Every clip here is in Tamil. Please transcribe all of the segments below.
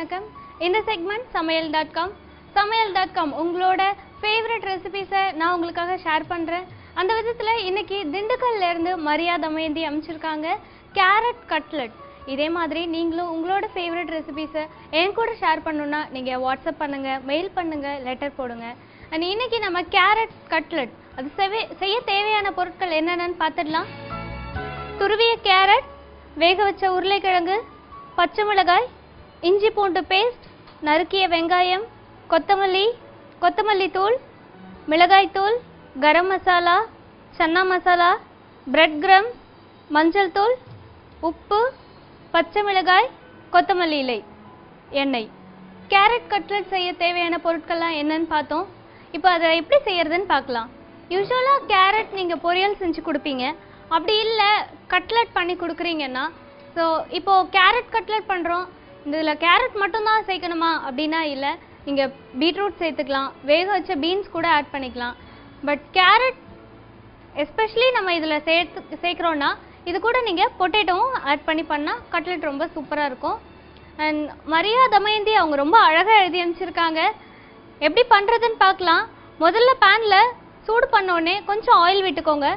வணக்கம். இந்த செக்மெண்ட் சமையல்.com. சமையல்.com உங்களோட ஃபேவரட் ரெசிபீஸை நான் உங்களுக்காக ஷேர் பண்ணுறேன். அந்த விதத்தில் இன்னைக்கு திண்டுக்கல்ல இருந்து மரியா தமயந்தி அமைச்சிருக்காங்க கேரட் கட்லெட். இதே மாதிரி நீங்களும் உங்களோட ஃபேவரட் ரெசிபீஸை என் கூட ஷேர் பண்ணணுன்னா நீங்கள் வாட்ஸ்அப் பண்ணுங்கள், மெயில் பண்ணுங்கள், லெட்டர் போடுங்க. அண்ட் இன்னைக்கு நம்ம கேரட் கட்லெட் அது செய்ய தேவையான பொருட்கள் என்னென்னு பார்த்துடலாம். துருவிய கேரட், வேக வச்ச உருளைக்கிழங்கு, பச்சை மிளகாய், இஞ்சி பூண்டு பேஸ்ட், நறுக்கிய வெங்காயம், கொத்தமல்லி தூள், மிளகாய் தூள், கரம் மசாலா, சன்னா மசாலா, பிரெட் கிரம், மஞ்சள் தூள், உப்பு, பச்சை மிளகாய், கொத்தமல்லி இலை, எண்ணெய். கேரட் கட்லெட் செய்ய தேவையான பொருட்கள்லாம் என்னன்னு பார்த்தோம். இப்போ அதை எப்படி செய்யறதுன்னு பார்க்கலாம். யூஸ்வலாக கேரட் நீங்கள் பொரியல் செஞ்சு கொடுப்பீங்க. அப்படி இல்லை கட்லெட் பண்ணி கொடுக்குறீங்கன்னா, ஸோ இப்போது கேரட் கட்லெட் பண்ணுறோம், இதில் கேரட் மட்டும்தான் சேர்க்கணுமா அப்படின்னா இல்லை, நீங்கள் பீட்ரூட் சேர்த்துக்கலாம், வேக வச்ச பீன்ஸ் கூட ஆட் பண்ணிக்கலாம். பட் கேரட் எஸ்பெஷலி நம்ம இதில் சேர்க்குறோன்னா இது கூட நீங்கள் பொட்டேட்டோவும் ஆட் பண்ணி பண்ணால் கட்லெட் ரொம்ப சூப்பராக இருக்கும். அண்ட் மரியா தமயந்தி அவங்க ரொம்ப அழகாக எழுதி அனுப்பிச்சிருக்காங்க. எப்படி பண்ணுறதுன்னு பார்க்கலாம். முதல்ல பேனில் சூடு பண்ணோடனே கொஞ்சம் ஆயில் விட்டுக்கோங்க.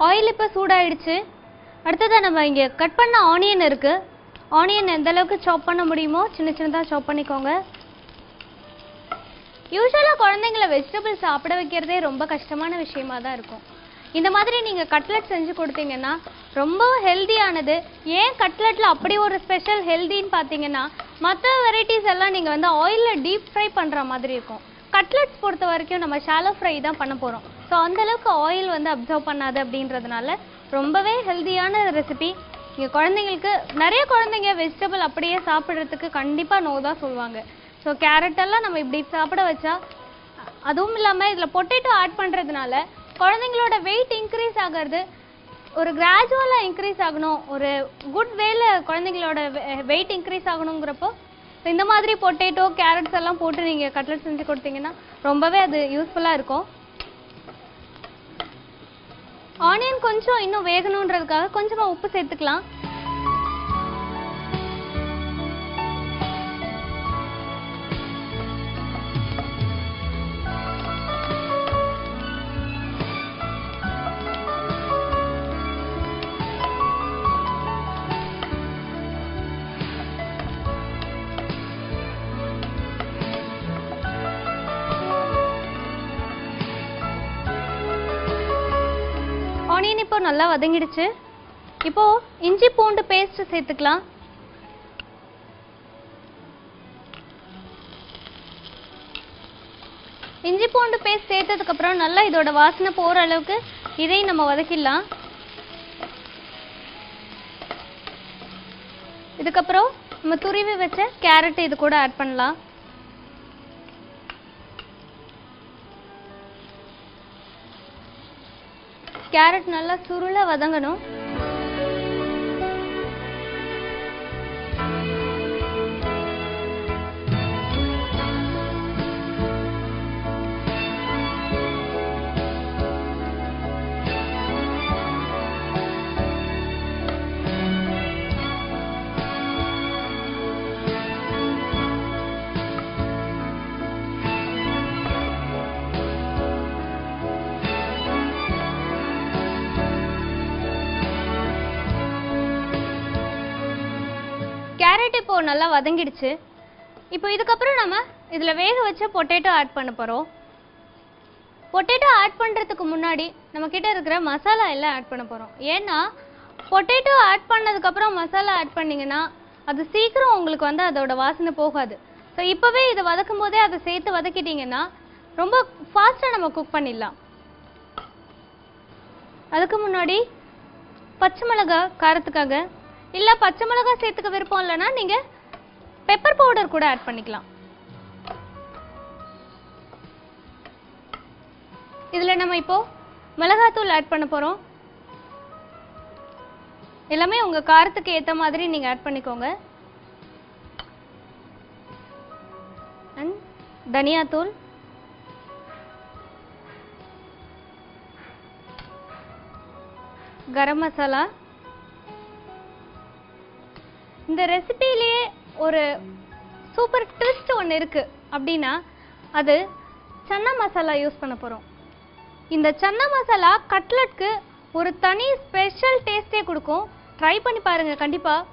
ஆயில் இப்போ சூடாயிடுச்சு. அடுத்ததாக நம்ம இங்கே கட் பண்ண ஆனியன் இருக்குது. ஆனியன் எந்த அளவுக்கு சாப் பண்ண முடியுமோ சின்ன சின்னதாக சாப் பண்ணிக்கோங்க. யூஸ்வலாக குழந்தைங்களை வெஜிடபிள்ஸ் சாப்பிட வைக்கிறதே ரொம்ப கஷ்டமான விஷயமா தான் இருக்கும். இந்த மாதிரி நீங்கள் கட்லெட் செஞ்சு கொடுத்தீங்கன்னா ரொம்ப ஹெல்தியானது. ஏன் கட்லெட்டில் அப்படி ஒரு ஸ்பெஷல் ஹெல்தின்னு பார்த்தீங்கன்னா, மற்ற வெரைட்டிஸ் எல்லாம் நீங்கள் ஆயிலில் டீப் ஃப்ரை பண்ணுற மாதிரி இருக்கும். கட்லெட்ஸ் பொறுத்த வரைக்கும் நம்ம ஷாலோ ஃப்ரை தான் பண்ண போகிறோம். ஸோ அந்தளவுக்கு ஆயில் அப்சர்வ் பண்ணாது. அப்படின்றதுனால ரொம்பவே ஹெல்தியான ரெசிபி. இங்கே குழந்தைங்களுக்கு நிறைய குழந்தைங்க வெஜிடபிள் அப்படியே சாப்பிட்றதுக்கு கண்டிப்பாக நோ தான் சொல்லுவாங்க. ஸோ கேரட்டெல்லாம் நம்ம இப்படி சாப்பிட வச்சா, அதுவும் இல்லாமல் இதில் பொட்டேட்டோ ஆட் பண்ணுறதுனால குழந்தைங்களோட வெயிட் இன்க்ரீஸ் ஆகிறது ஒரு கிராஜுவலாக இன்க்ரீஸ் ஆகணும், ஒரு குட் வேல குழந்தைங்களோட வெயிட் இன்க்ரீஸ் ஆகணுங்கிறப்போ இந்த மாதிரி பொட்டேட்டோ கேரட்ஸ் எல்லாம் போட்டு நீங்கள் கட்லெட் செஞ்சு கொடுத்தீங்கன்னா ரொம்பவே அது யூஸ்ஃபுல்லாக இருக்கும். ஆனியன் கொஞ்சம் இன்னும் வேகணுன்றதுக்காக கொஞ்சமாக உப்பு சேர்த்துக்கலாம். ஆனியன் இப்போ நல்லா வதங்கிடுச்சு. இப்போ இஞ்சி பூண்டு பேஸ்ட் சேர்த்துக்கலாம். இஞ்சி பூண்டு பேஸ்ட் சேர்த்ததுக்கு அப்புறம் நல்லா இதோட வாசனை போற அளவுக்கு இதையும் நம்ம வதக்கிடலாம். இதுக்கப்புறம் நம்ம துருவி வச்ச கேரட் இது கூட ஆட் பண்ணலாம். கேரட் நல்லா சுருள வதங்கணும். கேரட் இப்போ நல்லா வதங்கிடுச்சு. இப்போ இதுக்கப்புறம் நம்ம இதில் வேக வச்ச பொட்டேட்டோ ஆட் பண்ண போகிறோம். பொட்டேட்டோ ஆட் பண்ணுறதுக்கு முன்னாடி நம்ம கிட்ட இருக்கிற மசாலா எல்லாம் ஆட் பண்ண போகிறோம். ஏன்னா பொட்டேட்டோ ஆட் பண்ணதுக்கப்புறம் மசாலா ஆட் பண்ணிங்கன்னா அது சீக்கிரம் உங்களுக்கு அதோட வாசனை போகாது. ஸோ இப்போவே இதை வதக்கும் போதே அதை சேர்த்து வதக்கிட்டிங்கன்னா ரொம்ப ஃபாஸ்ட்டாக நம்ம குக் பண்ணிடலாம். அதுக்கு முன்னாடி பச்சை மிளகாய் காரத்துக்காக, இல்லை பச்சை மிளகாய் சேர்த்துக்க விருப்பம் இல்லைன்னா நீங்கள் பெப்பர் பவுடர் கூட ஆட் பண்ணிக்கலாம். இதில் நம்ம இப்போ மிளகாத்தூள் ஆட் பண்ண போகிறோம். எல்லாமே உங்கள் காரத்துக்கு ஏற்ற மாதிரி நீங்கள் ஆட் பண்ணிக்கோங்க. அண்ட் தனியாத்தூள், கரம் மசாலா. இந்த ரெசிபியிலேயே ஒரு சூப்பர் ட்விஸ்ட் ஒன்று இருக்கு அப்படின்னா அது சன்னா மசாலா யூஸ் பண்ண போகிறோம். இந்த சன்னா மசாலா கட்லெட்க்கு ஒரு தனி ஸ்பெஷல் டேஸ்டே கொடுக்கும். ட்ரை பண்ணி பாருங்க கண்டிப்பாக,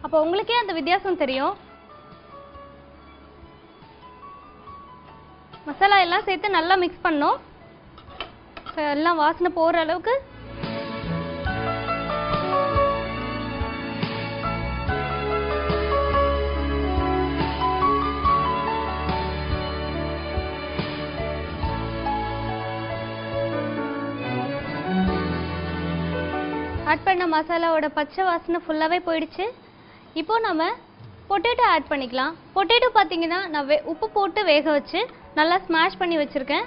அப்போ உங்களுக்கே அந்த வித்தியாசம் தெரியும். மசாலா எல்லாம் சேர்த்து நல்லா மிக்ஸ் பண்ணோம். எல்லாம் வாசனை போகிற அளவுக்கு ஆட் பண்ண மசாலாவோட பச்சை வாசனை ஃபுல்லாகவே போயிடுச்சு. இப்போ நம்ம பொட்டேட்டோ ஆட் பண்ணிக்கலாம். பொட்டேட்டோ பார்த்தீங்கன்னா நான் உப்பு போட்டு வேக வச்சு நல்லா ஸ்மாஷ் பண்ணி வச்சுருக்கேன்.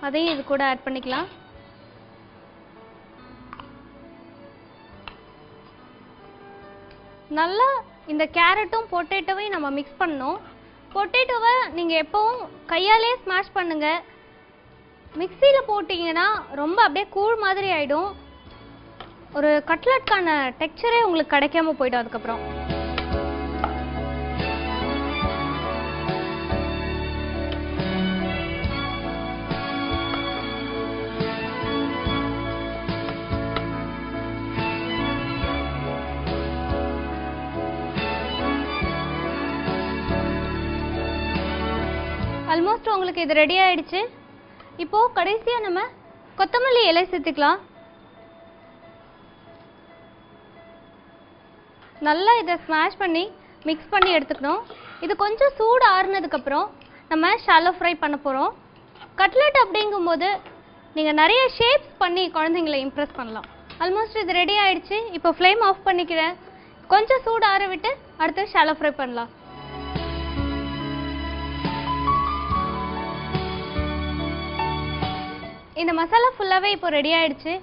அதையும் இது கூட ஆட் பண்ணிக்கலாம். நல்லா இந்த கேரட்டும் பொட்டேட்டோவையும் நம்ம மிக்ஸ் பண்ணணும். பொட்டேட்டோவை நீங்கள் எப்போவும் கையாலே ஸ்மாஷ் பண்ணுங்கள். மிக்சியில் போட்டிங்கன்னா ரொம்ப அப்படியே கூழ் மாதிரி ஆகிடும். ஒரு கட்லெட்கான டெக்ஸ்சரே உங்களுக்கு கிடைக்காம போய்டும். அதுக்கப்புறம் ஆல்மோஸ்ட் உங்களுக்கு இது ரெடி ஆயிடுச்சு. இப்போ கடைசியா நம்ம கொத்தமல்லி இலை சேர்த்துக்கலாம். நல்லா இதை ஸ்மாஷ் பண்ணி மிக்ஸ் பண்ணி எடுத்துக்கணும். இது கொஞ்சம் சூடு ஆறுனதுக்கப்புறம் நம்ம ஷாலோ ஃப்ரை பண்ண போகிறோம். கட்லெட் அப்படிங்கும்போது நீங்கள் நிறைய ஷேப்ஸ் பண்ணி குழந்தைங்களை இம்ப்ரெஸ் பண்ணலாம். ஆல்மோஸ்ட் இது ரெடி ஆயிடுச்சு. இப்போ ஃப்ளேம் ஆஃப் பண்ணிக்கிறேன். கொஞ்சம் சூடு ஆற விட்டு அடுத்து ஷாலோ ஃப்ரை பண்ணலாம். இந்த மசாலா ஃபுல்லாகவே இப்போ ரெடி ஆயிடுச்சு.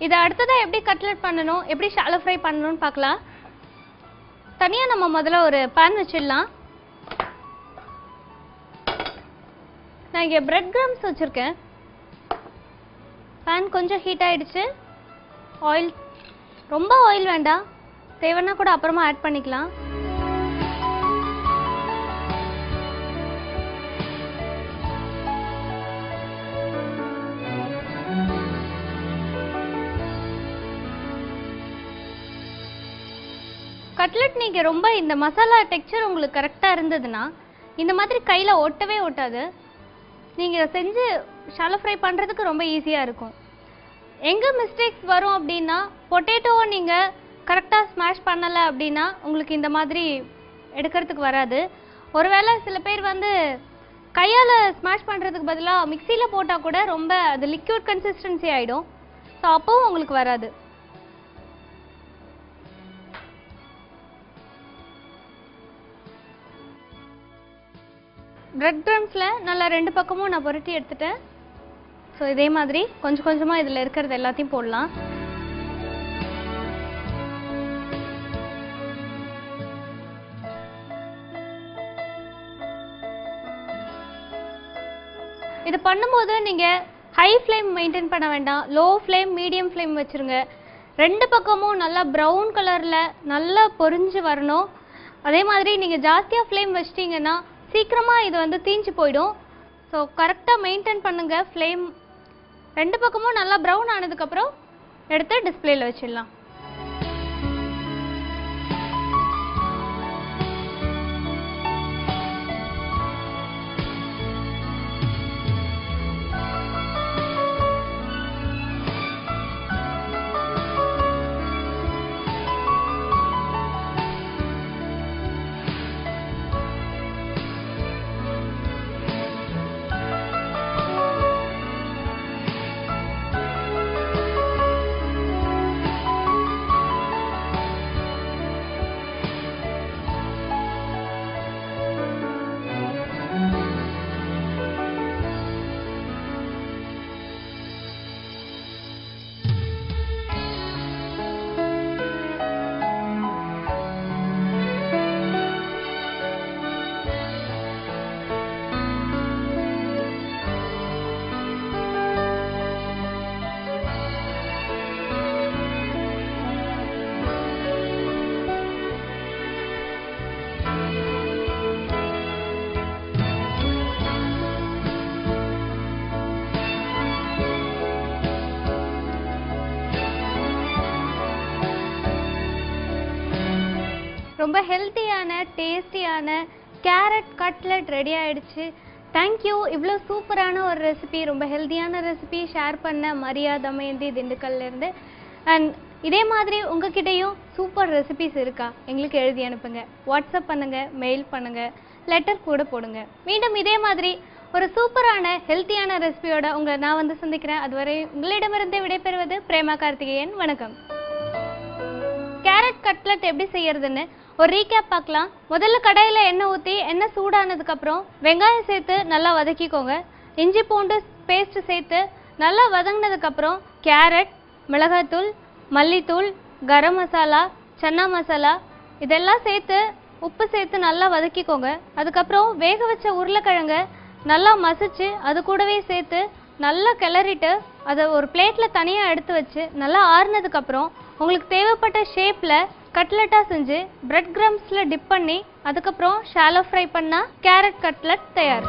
இதை அடுத்ததாக எப்படி கட்லெட் பண்ணணும், எப்படி ஷாலோ ஃப்ரை பண்ணணும்னு பார்க்கலாம். தனியாக நம்ம முதல்ல ஒரு பேன் வச்சிடலாம். நான் இங்கே பிரெட் கிரம்ஸ் வச்சுருக்கேன். பேன் கொஞ்சம் ஹீட் ஆகிடுச்சு. ஆயில், ரொம்ப ஆயில் வேண்டாம், தேவைன்னா கூட அப்புறமா ஆட் பண்ணிக்கலாம். கட்லெட் நீங்கள் ரொம்ப இந்த மசாலா டெக்ஸ்சர் உங்களுக்கு கரெக்டாக இருந்ததுன்னா இந்த மாதிரி கையில் ஒட்டவே ஒட்டாது. நீங்கள் செஞ்சு ஷாலோ ஃப்ரை பண்ணுறதுக்கு ரொம்ப ஈஸியாக இருக்கும். எங்கே மிஸ்டேக்ஸ் வரும் அப்படின்னா, பொட்டேட்டோவை நீங்கள் கரெக்டாக ஸ்மாஷ் பண்ணலை அப்படின்னா உங்களுக்கு இந்த மாதிரி எடுக்கிறதுக்கு வராது. ஒருவேளை சில பேர் வந்து கையால் ஸ்மாஷ் பண்ணுறதுக்கு பதிலாக மிக்சியில் போட்டால் கூட ரொம்ப அது லிக்யூட் கன்சிஸ்டன்சி ஆகிடும். ஸோ அப்போவும் உங்களுக்கு வராது. பிரெட் கிரம்ஸில் நல்லா ரெண்டு பக்கமும் நான் புரட்டி எடுத்துட்டேன். ஸோ இதே மாதிரி கொஞ்சம் கொஞ்சமாக இதில் இருக்கிறது எல்லாத்தையும் போடலாம். இது பண்ணும்போது நீங்கள் ஹை ஃப்ளேம் மெயின்டைன் பண்ண வேண்டாம். லோ ஃப்ளேம், மீடியம் ஃப்ளேம் வச்சுருங்க. ரெண்டு பக்கமும் நல்லா ப்ரௌன் கலரில் நல்லா பொரிஞ்சு வரணும். அதே மாதிரி நீங்கள் ஜாஸ்தியாக ஃப்ளேம் வச்சிட்டிங்கன்னா சீக்கிரமாக இது வந்து தீஞ்சு போயிடும். ஸோ கரெக்டாக மெயின்டைன் பண்ணுங்கள் ஃப்ளேம். ரெண்டு பக்கமும் நல்லா ப்ரௌன் ஆனதுக்கப்புறம் எடுத்து டிஸ்பிளேயில் வச்சிடலாம். ரொம்ப ஹெல்த்தியான டேஸ்டியான கேரட் கட்லெட் ரெடி ஆயிடுச்சு. தேங்க்யூ. இவ்வளோ சூப்பரான ஒரு ரெசிபி, ரொம்ப ஹெல்த்தியான ரெசிபி ஷேர் பண்ண மரியா தமயந்தி திண்டுக்கல்லேருந்து. அண்ட் இதே மாதிரி உங்ககிட்டயும் சூப்பர் ரெசிபிஸ் இருக்கா? எங்களுக்கு எழுதி அனுப்புங்க. வாட்ஸ்அப் பண்ணுங்கள், மெயில் பண்ணுங்கள், லெட்டர் கூட போடுங்க. மீண்டும் இதே மாதிரி ஒரு சூப்பரான ஹெல்த்தியான ரெசிபியோட உங்களை நான் சந்திக்கிறேன். அதுவரை உங்களிடமிருந்து விடைபெறுவது பிரேமா கார்த்திகேயன். வணக்கம். கேரட் கட்லெட் எப்படி செய்யறதுன்னு ஒரு ரீகேப் பார்க்கலாம். முதல்ல கடாயில் எண்ணெய் ஊற்றி எண்ணெய் சூடானதுக்கப்புறம் வெங்காயம் சேர்த்து நல்லா வதக்கிக்கோங்க. இஞ்சி பூண்டு பேஸ்ட் சேர்த்து நல்லா வதங்கினதுக்கப்புறம் கேரட், மிளகாய்த்தூள், மல்லித்தூள், கரம் மசாலா, சன்னா மசாலா இதெல்லாம் சேர்த்து உப்பு சேர்த்து நல்லா வதக்கிக்கோங்க. அதுக்கப்புறம் வேக வச்ச உருளைக்கிழங்க நல்லா மசிச்சு அது கூடவே சேர்த்து நல்லா கிளறிட்டு அதை ஒரு பிளேட்டில் தனியாக எடுத்து வச்சு நல்லா ஆறுனதுக்கப்புறம் உங்களுக்கு தேவைப்பட்ட ஷேப்பில் கட்லெட்டாக செஞ்சு பிரெட் கிரம்ஸில் டிப் பண்ணி அதுக்கப்புறம் ஷாலோ ஃப்ரை பண்ணால் கேரட் கட்லெட் தயார்.